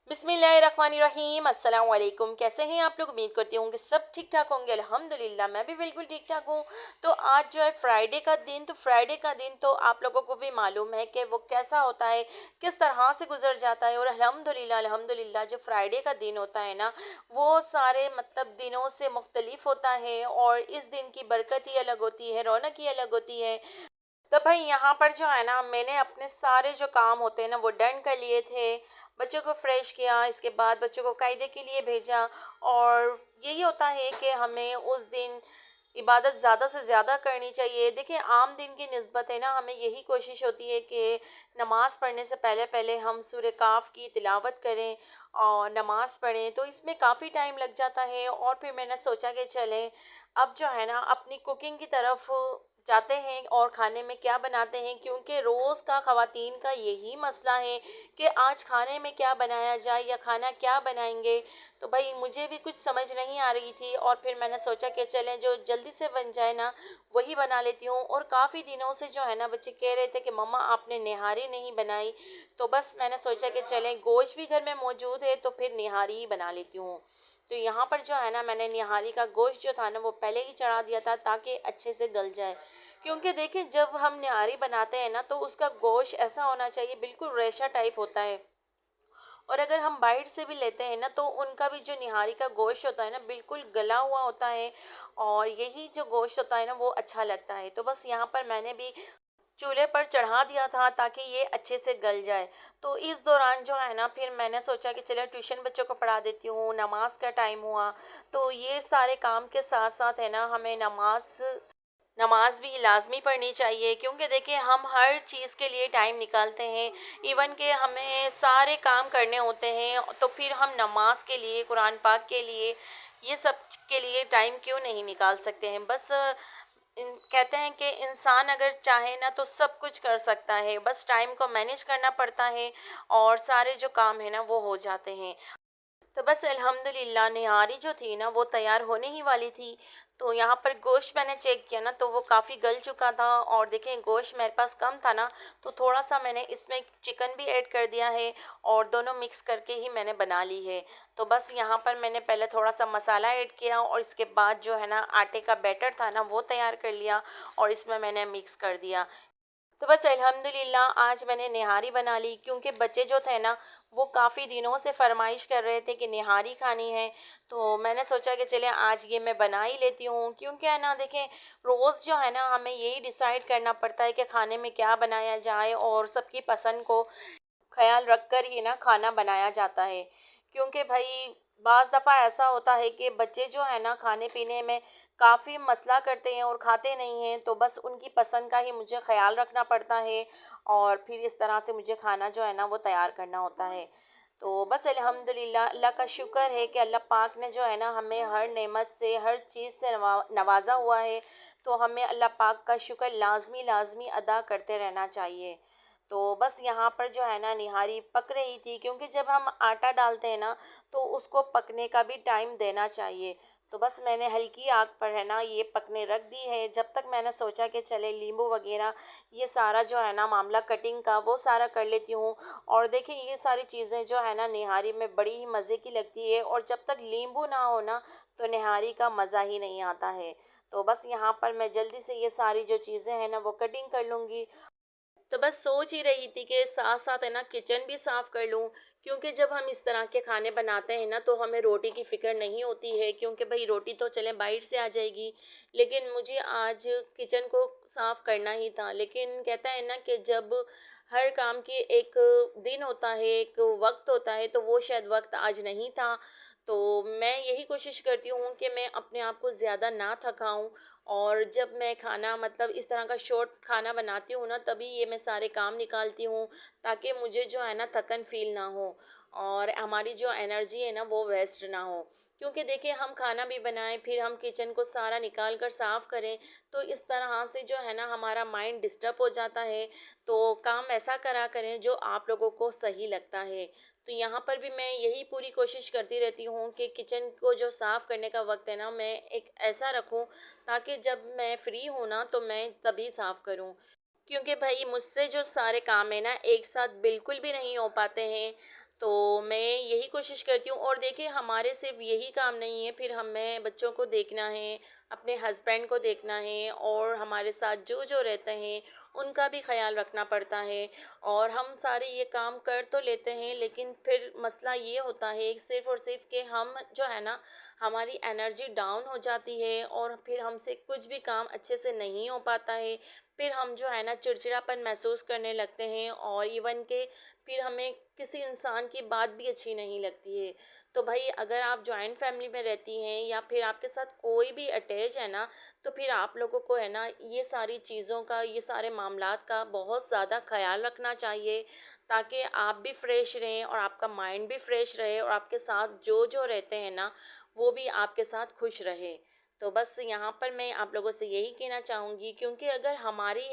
बिस्मिल्लाहिर्रहमानिर्रहीम अस्सलाम वालेकुम। कैसे हैं आप लोग? उम्मीद करती हूँ कि सब ठीक ठाक होंगे। अल्हम्दुलिल्लाह मैं भी बिल्कुल ठीक ठाक हूँ। तो आज जो है फ्राइडे का दिन, तो फ्राइडे का दिन तो आप लोगों को भी मालूम है कि वो कैसा होता है, किस तरह से गुजर जाता है। और अल्हम्दुलिल्लाह अल्हम्दुलिल्लाह जो फ्राइडे का दिन होता है ना, वो सारे मतलब दिनों से मुख्तलिफ होता है और इस दिन की बरकत ही अलग होती है, रौनक ही अलग होती है। तो भाई यहाँ पर जो है ना, मैंने अपने सारे जो काम होते हैं ना वो डन कर लिए थे। बच्चों को फ्रेश किया, इसके बाद बच्चों को कायदे के लिए भेजा। और यही होता है कि हमें उस दिन इबादत ज़्यादा से ज़्यादा करनी चाहिए। देखिए, आम दिन की निस्बत है ना, हमें यही कोशिश होती है कि नमाज़ पढ़ने से पहले पहले हम सूरह काफ की तिलावत करें और नमाज़ पढ़ें। तो इसमें काफ़ी टाइम लग जाता है और फिर मैंने सोचा कि चलें अब जो है ना अपनी कुकिंग की तरफ जाते हैं और खाने में क्या बनाते हैं, क्योंकि रोज़ का ख़वातीन का यही मसला है कि आज खाने में क्या बनाया जाए या खाना क्या बनाएंगे। तो भाई मुझे भी कुछ समझ नहीं आ रही थी और फिर मैंने सोचा कि चलें जो जल्दी से बन जाए ना वही बना लेती हूँ। और काफ़ी दिनों से जो है ना बच्चे कह रहे थे कि मम्मा आपने निहारी नहीं बनाई। तो बस मैंने सोचा कि चलें गोश्त भी घर में मौजूद है तो फिर निहारी ही बना लेती हूँ। तो यहाँ पर जो है ना मैंने निहारी का गोश्त जो था ना वो पहले ही चढ़ा दिया था ताकि अच्छे से गल जाए। क्योंकि देखिए, जब हम निहारी बनाते हैं ना तो उसका गोश्त ऐसा होना चाहिए, बिल्कुल रेशा टाइप होता है। और अगर हम बाहर से भी लेते हैं ना तो उनका भी जो निहारी का गोश्त होता है ना बिल्कुल गला हुआ होता है। और यही जो गोश्त होता है ना वो अच्छा लगता है। तो बस यहाँ पर मैंने भी चूल्हे पर चढ़ा दिया था ताकि ये अच्छे से गल जाए। तो इस दौरान जो है ना फिर मैंने सोचा कि चलो ट्यूशन बच्चों को पढ़ा देती हूँ, नमाज का टाइम हुआ। तो ये सारे काम के साथ साथ है ना हमें नमाज नमाज भी लाजमी पढ़नी चाहिए, क्योंकि देखिए हम हर चीज़ के लिए टाइम निकालते हैं। इवन के हमें सारे काम करने होते हैं तो फिर हम नमाज के लिए, कुरान पाक के लिए, ये सब के लिए टाइम क्यों नहीं निकाल सकते हैं। बस कहते हैं कि इंसान अगर चाहे ना तो सब कुछ कर सकता है, बस टाइम को मैनेज करना पड़ता है और सारे जो काम है ना वो हो जाते हैं। तो बस अल्हम्दुलिल्लाह निहारी जो थी ना वो तैयार होने ही वाली थी। तो यहाँ पर गोश्त मैंने चेक किया ना तो वो काफ़ी गल चुका था। और देखें गोश्त मेरे पास कम था ना, तो थोड़ा सा मैंने इसमें चिकन भी ऐड कर दिया है और दोनों मिक्स करके ही मैंने बना ली है। तो बस यहाँ पर मैंने पहले थोड़ा सा मसाला ऐड किया और इसके बाद जो है ना आटे का बैटर था ना वो तैयार कर लिया और इसमें मैंने मिक्स कर दिया। तो बस अल्हम्दुलिल्लाह आज मैंने निहारी बना ली, क्योंकि बच्चे जो थे ना वो काफ़ी दिनों से फरमाइश कर रहे थे कि निहारी खानी है। तो मैंने सोचा कि चले आज ये मैं बना ही लेती हूँ, क्योंकि है ना देखें रोज़ जो है ना हमें यही डिसाइड करना पड़ता है कि खाने में क्या बनाया जाए और सबकी पसंद को ख्याल रख कर ही ना खाना बनाया जाता है। क्योंकि भाई बाज़ दफ़ा ऐसा होता है कि बच्चे जो है ना खाने पीने में काफ़ी मसला करते हैं और खाते नहीं हैं, तो बस उनकी पसंद का ही मुझे ख्याल रखना पड़ता है और फिर इस तरह से मुझे खाना जो है ना वो तैयार करना होता है। तो बस अल्हम्दुलिल्लाह अल्लाह का शुक्र है कि अल्लाह पाक ने जो है ना हमें हर नेमत से, हर चीज़ से नवाजा हुआ है। तो हमें अल्लाह पाक का शुक्र लाजमी लाजमी अदा करते रहना चाहिए। तो बस यहाँ पर जो है ना निहारी पक रही थी, क्योंकि जब हम आटा डालते हैं ना तो उसको पकने का भी टाइम देना चाहिए। तो बस मैंने हल्की आग पर है ना ये पकने रख दी है, जब तक मैंने सोचा कि चले नींबू वगैरह ये सारा जो है ना मामला कटिंग का वो सारा कर लेती हूँ। और देखिए ये सारी चीज़ें जो है ना निहारी में बड़ी ही मज़े की लगती है और जब तक नींबू ना हो ना तो निहारी का मज़ा ही नहीं आता है। तो बस यहाँ पर मैं जल्दी से ये सारी जो चीज़ें हैं ना वो कटिंग कर लूँगी। तो बस सोच ही रही थी कि साथ साथ है ना किचन भी साफ़ कर लूँ, क्योंकि जब हम इस तरह के खाने बनाते हैं ना तो हमें रोटी की फ़िक्र नहीं होती है, क्योंकि भाई रोटी तो चलें बाहर से आ जाएगी। लेकिन मुझे आज किचन को साफ़ करना ही था। लेकिन कहता है ना कि जब हर काम की एक दिन होता है, एक वक्त होता है, तो वो शायद वक्त आज नहीं था। तो मैं यही कोशिश करती हूँ कि मैं अपने आप को ज़्यादा ना थकाऊँ। और जब मैं खाना मतलब इस तरह का शॉर्ट खाना बनाती हूँ ना तभी ये मैं सारे काम निकालती हूँ, ताकि मुझे जो है ना थकन फ़ील ना हो और हमारी जो एनर्जी है ना वो वेस्ट ना हो। क्योंकि देखिए हम खाना भी बनाएं फिर हम किचन को सारा निकाल कर साफ़ करें, तो इस तरह से जो है ना हमारा माइंड डिस्टर्ब हो जाता है। तो काम ऐसा करा करें जो आप लोगों को सही लगता है। तो यहाँ पर भी मैं यही पूरी कोशिश करती रहती हूँ कि किचन को जो साफ़ करने का वक्त है ना मैं एक ऐसा रखूँ ताकि जब मैं फ्री हूँ ना तो मैं तभी साफ़ करूँ। क्योंकि भाई मुझसे जो सारे काम है ना एक साथ बिल्कुल भी नहीं हो पाते हैं। तो मैं यही कोशिश करती हूँ। और देखिए हमारे सिर्फ यही काम नहीं है, फिर हमें बच्चों को देखना है, अपने हस्बैंड को देखना है, और हमारे साथ जो जो रहते हैं उनका भी ख्याल रखना पड़ता है। और हम सारे ये काम कर तो लेते हैं, लेकिन फिर मसला ये होता है सिर्फ़ और सिर्फ़ कि हम जो है ना, हमारी एनर्जी डाउन हो जाती है और फिर हमसे कुछ भी काम अच्छे से नहीं हो पाता है। फिर हम जो है ना चिड़चिड़ापन महसूस करने लगते हैं, और इवन के फिर हमें किसी इंसान की बात भी अच्छी नहीं लगती है। तो भाई अगर आप जॉइंट फैमिली में रहती हैं या फिर आपके साथ कोई भी अटैच है ना, तो फिर आप लोगों को है ना ये सारी चीज़ों का, ये सारे मामलात का बहुत ज़्यादा ख़्याल रखना चाहिए, ताकि आप भी फ्रेश रहें और आपका माइंड भी फ्रेश रहे, और आपके साथ जो जो रहते हैं ना वो भी आपके साथ खुश रहे। तो बस यहाँ पर मैं आप लोगों से यही कहना चाहूँगी, क्योंकि अगर हमारी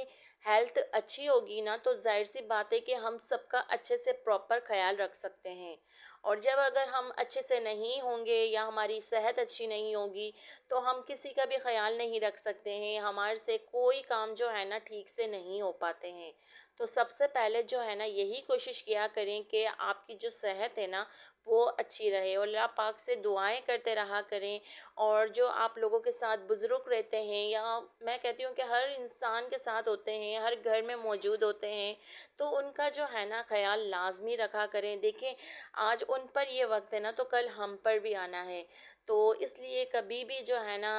हेल्थ अच्छी होगी ना, तो जाहिर सी बात है कि हम सबका अच्छे से प्रॉपर ख्याल रख सकते हैं। और जब अगर हम अच्छे से नहीं होंगे या हमारी सेहत अच्छी नहीं होगी, तो हम किसी का भी ख्याल नहीं रख सकते हैं, हमारे से कोई काम जो है ना ठीक से नहीं हो पाते हैं। तो सबसे पहले जो है ना यही कोशिश किया करें कि आपकी जो सेहत है ना वो अच्छी रहे, और अल्लाह पाक से दुआएं करते रहा करें। और जो आप लोगों के साथ बुज़ुर्ग रहते हैं, या मैं कहती हूँ कि हर इंसान के साथ होते हैं, हर घर में मौजूद होते हैं, तो उनका जो है ना ख़्याल लाज़मी रखा करें। देखें, आज उन पर ये वक्त है ना, तो कल हम पर भी आना है। तो इसलिए कभी भी जो है ना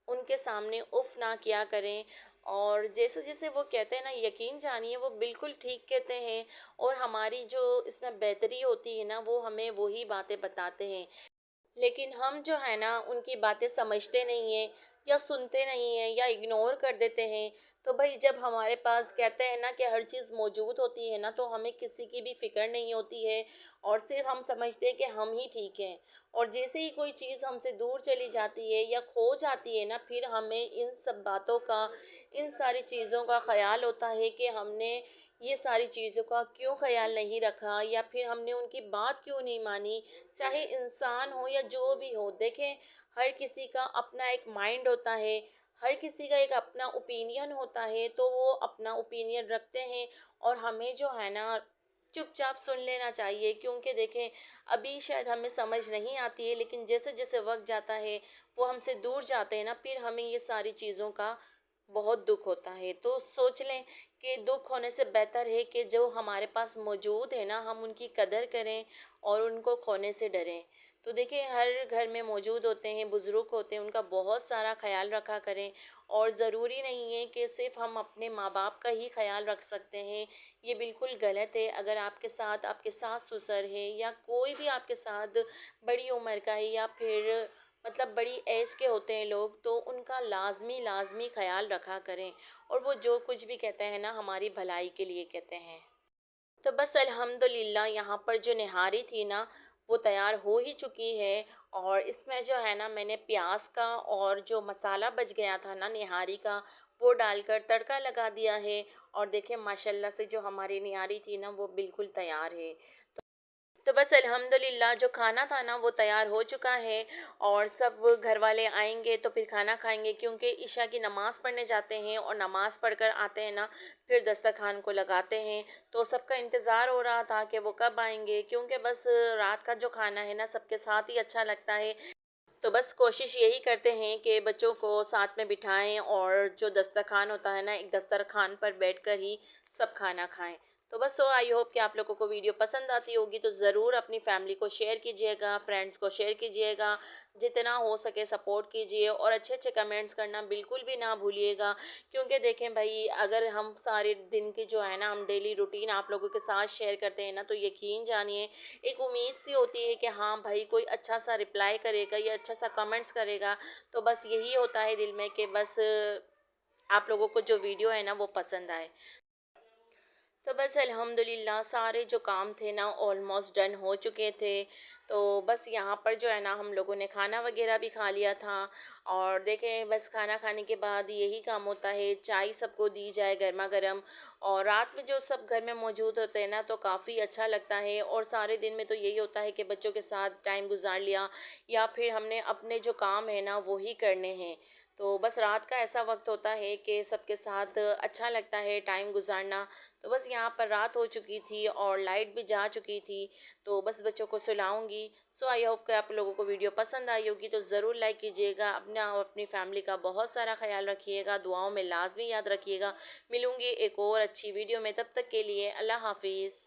उनके सामने उफ़ ना किया करें। और जैसे जैसे वो कहते हैं ना, यकीन जानिए वो बिल्कुल ठीक कहते हैं, और हमारी जो इसमें बेहतरी होती है ना वो हमें वही बातें बताते हैं। लेकिन हम जो है ना उनकी बातें समझते नहीं हैं, या सुनते नहीं हैं, या इग्नोर कर देते हैं। तो भाई जब हमारे पास कहते हैं ना कि हर चीज़ मौजूद होती है ना, तो हमें किसी की भी फ़िक्र नहीं होती है, और सिर्फ हम समझते हैं कि हम ही ठीक हैं। और जैसे ही कोई चीज़ हमसे दूर चली जाती है या खो जाती है ना, फिर हमें इन सब बातों का, इन सारी चीज़ों का ख़्याल होता है कि हमने ये सारी चीज़ों का क्यों ख़्याल नहीं रखा, या फिर हमने उनकी बात क्यों नहीं मानी। चाहे इंसान हो या जो भी हो, देखें हर किसी का अपना एक माइंड होता है, हर किसी का एक अपना ओपिनियन होता है, तो वो अपना ओपिनियन रखते हैं, और हमें जो है ना चुपचाप सुन लेना चाहिए। क्योंकि देखें अभी शायद हमें समझ नहीं आती है, लेकिन जैसे जैसे वक्त जाता है वो हमसे दूर जाते हैं ना, फिर हमें ये सारी चीज़ों का बहुत दुख होता है। तो सोच लें कि दुख होने से बेहतर है कि जो हमारे पास मौजूद है ना, हम उनकी कदर करें और उनको खोने से डरें। तो देखिए हर घर में मौजूद होते हैं, बुज़ुर्ग होते हैं, उनका बहुत सारा ख़्याल रखा करें। और ज़रूरी नहीं है कि सिर्फ़ हम अपने माँ-बाप का ही ख़्याल रख सकते हैं, ये बिल्कुल गलत है। अगर आपके साथ आपके सास-ससुर है, या कोई भी आपके साथ बड़ी उम्र का है, या फिर मतलब बड़ी एज के होते हैं लोग, तो उनका लाज़मी लाज़मी ख़्याल रखा करें। और वो जो कुछ भी कहते हैं ना हमारी भलाई के लिए कहते हैं। तो बस अल्हम्दुलिल्लाह यहाँ पर जो निहारी थी ना वो तैयार हो ही चुकी है। और इसमें जो है ना मैंने प्याज का और जो मसाला बच गया था ना निहारी का, वो डालकर तड़का लगा दिया है। और देखें माशाल्लाह से जो हमारी निहारी थी ना वो बिल्कुल तैयार है। तो बस अल्हम्दुलिल्लाह जो खाना था ना वो तैयार हो चुका है, और सब घर वाले आएंगे तो फिर खाना खाएंगे, क्योंकि इशा की नमाज़ पढ़ने जाते हैं, और नमाज़ पढ़कर आते हैं ना फिर दस्तरखान को लगाते हैं। तो सबका इंतज़ार हो रहा था कि वो कब आएंगे, क्योंकि बस रात का जो खाना है ना सबके साथ ही अच्छा लगता है। तो बस कोशिश यही करते हैं कि बच्चों को साथ में बिठाएं, और जो दस्तरखान होता है ना एक दस्तरखान पर बैठकर ही सब खाना खाएं। तो बस सो आई होप कि आप लोगों को वीडियो पसंद आती होगी, तो ज़रूर अपनी फैमिली को शेयर कीजिएगा, फ्रेंड्स को शेयर कीजिएगा, जितना हो सके सपोर्ट कीजिए, और अच्छे अच्छे कमेंट्स करना बिल्कुल भी ना भूलिएगा। क्योंकि देखें भाई अगर हम सारे दिन की जो है ना हम डेली रूटीन आप लोगों के साथ शेयर करते हैं ना, तो यकीन जानिए एक उम्मीद सी होती है कि हाँ भाई कोई अच्छा सा रिप्लाई करेगा या अच्छा सा कमेंट्स करेगा। तो बस यही होता है दिल में कि बस आप लोगों को जो वीडियो है ना वो पसंद आए। तो बस अल्हम्दुलिल्लाह सारे जो काम थे ना ऑलमोस्ट डन हो चुके थे। तो बस यहाँ पर जो है ना हम लोगों ने खाना वगैरह भी खा लिया था। और देखें बस खाना खाने के बाद यही काम होता है, चाय सबको दी जाए गर्मा गर्म। और रात में जो सब घर में मौजूद होते हैं ना तो काफ़ी अच्छा लगता है। और सारे दिन में तो यही होता है कि बच्चों के साथ टाइम गुजार लिया, या फिर हमने अपने जो काम है ना वो ही करने हैं। तो बस रात का ऐसा वक्त होता है कि सबके साथ अच्छा लगता है टाइम गुजारना। तो बस यहाँ पर रात हो चुकी थी और लाइट भी जा चुकी थी, तो बस बच्चों को सुलाऊंगी। सो आई होप कि आप लोगों को वीडियो पसंद आई होगी, तो ज़रूर लाइक कीजिएगा। अपना और अपनी फैमिली का बहुत सारा ख्याल रखिएगा, दुआओं में लाजमी याद रखिएगा। मिलूंगी एक और अच्छी वीडियो में, तब तक के लिए अल्लाह हाफिज़।